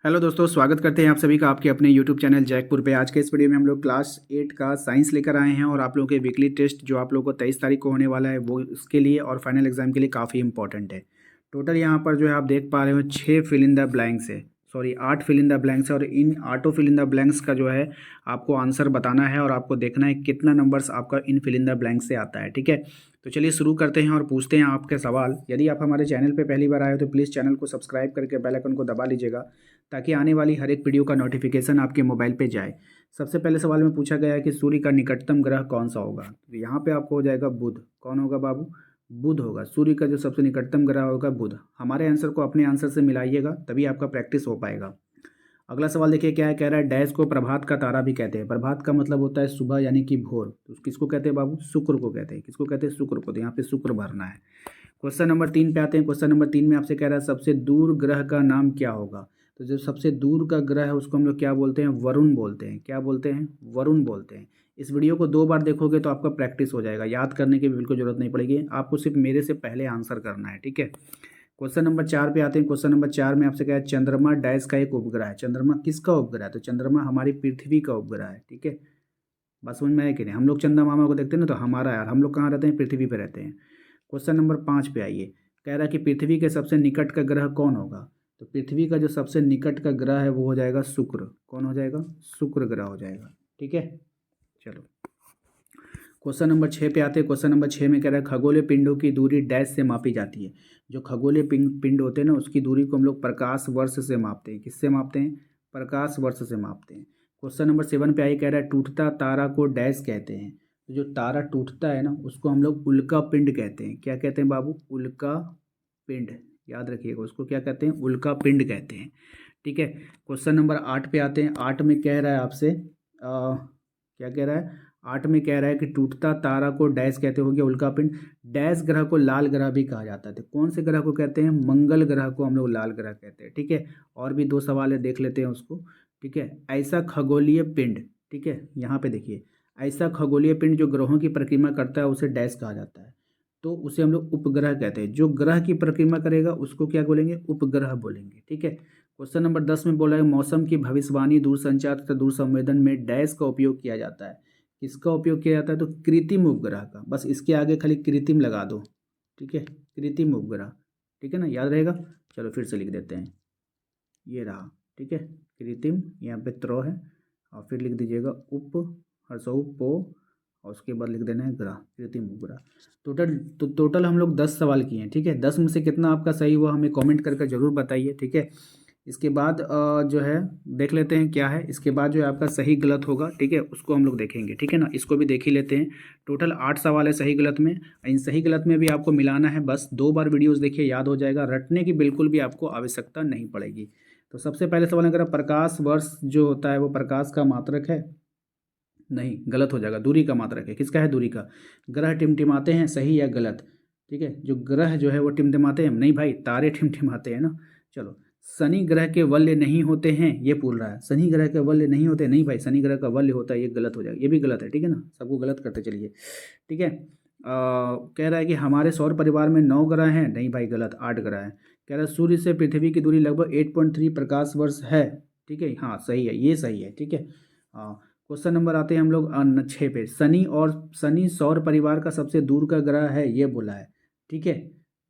Hello दोस्तों, स्वागत करते हैं आप सभी का आपके अपने यूट्यूब चैनल जैकपुर पे। आज के इस वीडियो में हम लोग क्लास 8 का साइंस लेकर आए हैं और आप लोगों के वीकली टेस्ट जो आप लोगों को 23 तारीख को होने वाला है वो उसके लिए और फाइनल एग्जाम के लिए काफ़ी इंपॉर्टेंट है। टोटल यहाँ पर जो है आप देख पा रहे हो 6 फिल इन द ब्लैंक्स है, sorry 8 fill in the blanks है और इन 8 फिल इन द ब्लैंक्स का जो है आपको आंसर बताना है और आपको देखना है कितना नंबर्स आपका इन फिल इन द ब्लैंक्स से आता है। ठीक है, तो चलिए शुरू करते हैं और पूछते हैं आपके सवाल। यदि आप हमारे चैनल पे पहली बार आए हो तो प्लीज़ चैनल को सब्सक्राइब करके बेल आइकन को दबा लीजिएगा ताकि आने वाली हर एक वीडियो का नोटिफिकेशन आपके मोबाइल पे जाए। सबसे पहले सवाल में पूछा गया है कि सूर्य का निकटतम ग्रह कौन सा होगा। तो यहाँ पे आपको हो जाएगा बुध। कौन होगा बाबू? बुध होगा। सूर्य का जो सबसे निकटतम ग्रह होगा बुध। हमारे आंसर को अपने आंसर से मिलाइएगा तभी आपका प्रैक्टिस हो पाएगा। अगला सवाल देखिए क्या है, कह रहा है डैश को प्रभात का तारा भी कहते हैं। प्रभात का मतलब होता है सुबह यानी कि भोर। तो किसको कहते हैं बाबू? शुक्र को कहते हैं। किसको कहते हैं? शुक्र को। तो यहाँ पे शुक्र भरना है। क्वेश्चन नंबर 3 पे आते हैं। क्वेश्चन नंबर 3 में आपसे कह रहा है सबसे दूर ग्रह का नाम क्या होगा। तो जो सबसे दूर का ग्रह है उसको हम लोग क्या बोलते हैं? वरुण बोलते हैं। क्या बोलते हैं? वरुण बोलते हैं। इस वीडियो को 2 बार देखोगे तो आपका प्रैक्टिस हो जाएगा, याद करने की भी बिल्कुल जरूरत नहीं पड़ेगी। आपको सिर्फ मेरे से पहले आंसर करना है। ठीक है, क्वेश्चन नंबर 4 पे आते हैं। क्वेश्चन नंबर 4 में आपसे क्या है, चंद्रमा डैश का एक उपग्रह है। चंद्रमा किसका उपग्रह है? तो चंद्रमा हमारी पृथ्वी का उपग्रह है। ठीक है, बस समझ में आया कि नहीं? हम लोग चंदा मामा को देखते हैं ना, तो हमारा यार, हम लोग कहाँ रहते हैं? पृथ्वी पे रहते हैं। क्वेश्चन नंबर 5 पे आइए। कह रहा है कि पृथ्वी के सबसे निकट का ग्रह कौन होगा। तो पृथ्वी का जो सबसे निकट का ग्रह है वो हो जाएगा शुक्र। कौन हो जाएगा? शुक्र ग्रह हो जाएगा। ठीक है, चलो क्वेश्चन नंबर 6 पे आते हैं। क्वेश्चन नंबर 6 में कह रहा है खगोलीय पिंडों की दूरी डैश से मापी जाती है। जो खगोलीय पिंड होते हैं ना उसकी दूरी को हम लोग प्रकाश वर्ष से मापते हैं। किससे मापते हैं? प्रकाश वर्ष से मापते हैं। क्वेश्चन नंबर 7 पे आइए। कह रहा है टूटता तारा को डैश कहते हैं। तो जो तारा टूटता है ना उसको हम लोग उल्का पिंड कहते हैं। क्या कहते हैं बाबू? उल्का पिंड। याद रखिएगा, उसको क्या कहते हैं? उल्का पिंड कहते हैं। ठीक है, क्वेश्चन नंबर 8 पे आते हैं। 8 में कह रहा है आपसे क्या कह रहा है? 8 में कह रहा है कि टूटता तारा को डैश कहते हो गया उल्का पिंड। डैश ग्रह को लाल ग्रह भी कहा जाता है। तो कौन से ग्रह को कहते हैं? मंगल ग्रह को हम लोग लाल ग्रह कहते हैं। ठीक है, और भी 2 सवाल है, देख लेते हैं उसको। ठीक है, ऐसा खगोलीय पिंड, ठीक है यहाँ पे देखिए, ऐसा खगोलीय पिंड जो ग्रहों की परिक्रमा करता है उसे डैश कहा जाता है। तो उसे हम लोग उपग्रह कहते हैं। जो ग्रह की परिक्रमा करेगा उसको क्या बोलेंगे? उपग्रह बोलेंगे। ठीक है, क्वेश्चन नंबर 10 में बोला है मौसम की भविष्यवाणी दूरसंचार तथा दूर संवेदन में डैश का उपयोग किया जाता है। किसका उपयोग किया जाता है? तो कृत्रिम उपग्रह का। बस इसके आगे खाली कृत्रिम लगा दो। ठीक है, कृत्रिम उपग्रह। ठीक है ना, याद रहेगा। चलो फिर से लिख देते हैं, ये रहा। ठीक है, कृत्रिम यहाँ पे त्रो है और फिर लिख दीजिएगा उप हर्षऊ पो और उसके बाद लिख देना है ग्रह, कृत्रिम उपग्रह। टोटल हम लोग 10 सवाल किए हैं। ठीक है, 10 में से कितना आपका सही हुआ हमें कमेंट करके ज़रूर बताइए। ठीक है, इसके बाद जो है देख लेते हैं क्या है। इसके बाद जो है आपका सही गलत होगा, ठीक है, उसको हम लोग देखेंगे। ठीक है ना, इसको भी देख ही लेते हैं। टोटल 8 सवाल है सही गलत में। इन सही गलत में भी आपको मिलाना है। बस 2 बार वीडियोस देखिए, याद हो जाएगा। रटने की बिल्कुल भी आपको आवश्यकता नहीं पड़ेगी। तो सबसे पहले सवाल अगर प्रकाश वर्ष जो होता है वो प्रकाश का मात्रक है। नहीं, गलत हो जाएगा। दूरी का मात्रक है। किसका है? दूरी का। ग्रह टिमटिमाते हैं, सही या गलत? ठीक है, जो ग्रह जो है वो टिमटिमाते हैं? नहीं भाई, तारे टिमटिमाते हैं ना। चलो, शनि ग्रह के वल्य नहीं होते हैं, ये पूछ रहा है। शनि ग्रह के वल्य नहीं होते? नहीं भाई, शनि ग्रह का वल्य होता है, ये गलत हो जाएगा। ये भी गलत है। ठीक है ना, सबको गलत करते चलिए। ठीक है, कह रहा है कि हमारे सौर परिवार में 9 ग्रह हैं। नहीं भाई, गलत, 8 ग्रह हैं। कह रहा है सूर्य से पृथ्वी की दूरी लगभग 8.3 प्रकाश वर्ष है। ठीक है, हाँ सही है, ये सही है। ठीक है, हाँ। क्वेश्चन नंबर आते हैं हम लोग 6 पे। शनि सौर परिवार का सबसे दूर का ग्रह है, ये बोला है। ठीक है,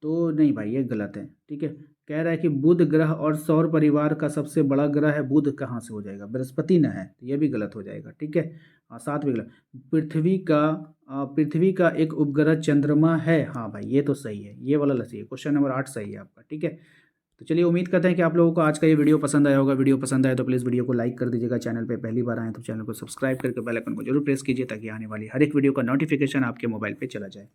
तो नहीं भाई, ये गलत है। ठीक है, कह रहा है कि बुध ग्रह और सौर परिवार का सबसे बड़ा ग्रह है। बुध कहाँ से हो जाएगा? बृहस्पति न है, तो ये भी गलत हो जाएगा। ठीक है, हाँ 7 भी गलत। पृथ्वी का एक उपग्रह चंद्रमा है। हाँ भाई, ये तो सही है, ये वाला सही है। क्वेश्चन नंबर 8 सही है आपका। ठीक है, तो चलिए उम्मीद करते हैं कि आप लोगों को आज का ये वीडियो पसंद आया होगा। वीडियो पसंद आए तो प्लीज़ वीडियो को लाइक कर दीजिएगा। चैनल पे पहली बार आए तो चैनल को सब्सक्राइब करके बेल आइकन को जरूर प्रेस कीजिए ताकि आने वाली हर एक वीडियो का नोटिफिकेशन आपके मोबाइल पे चला जाए।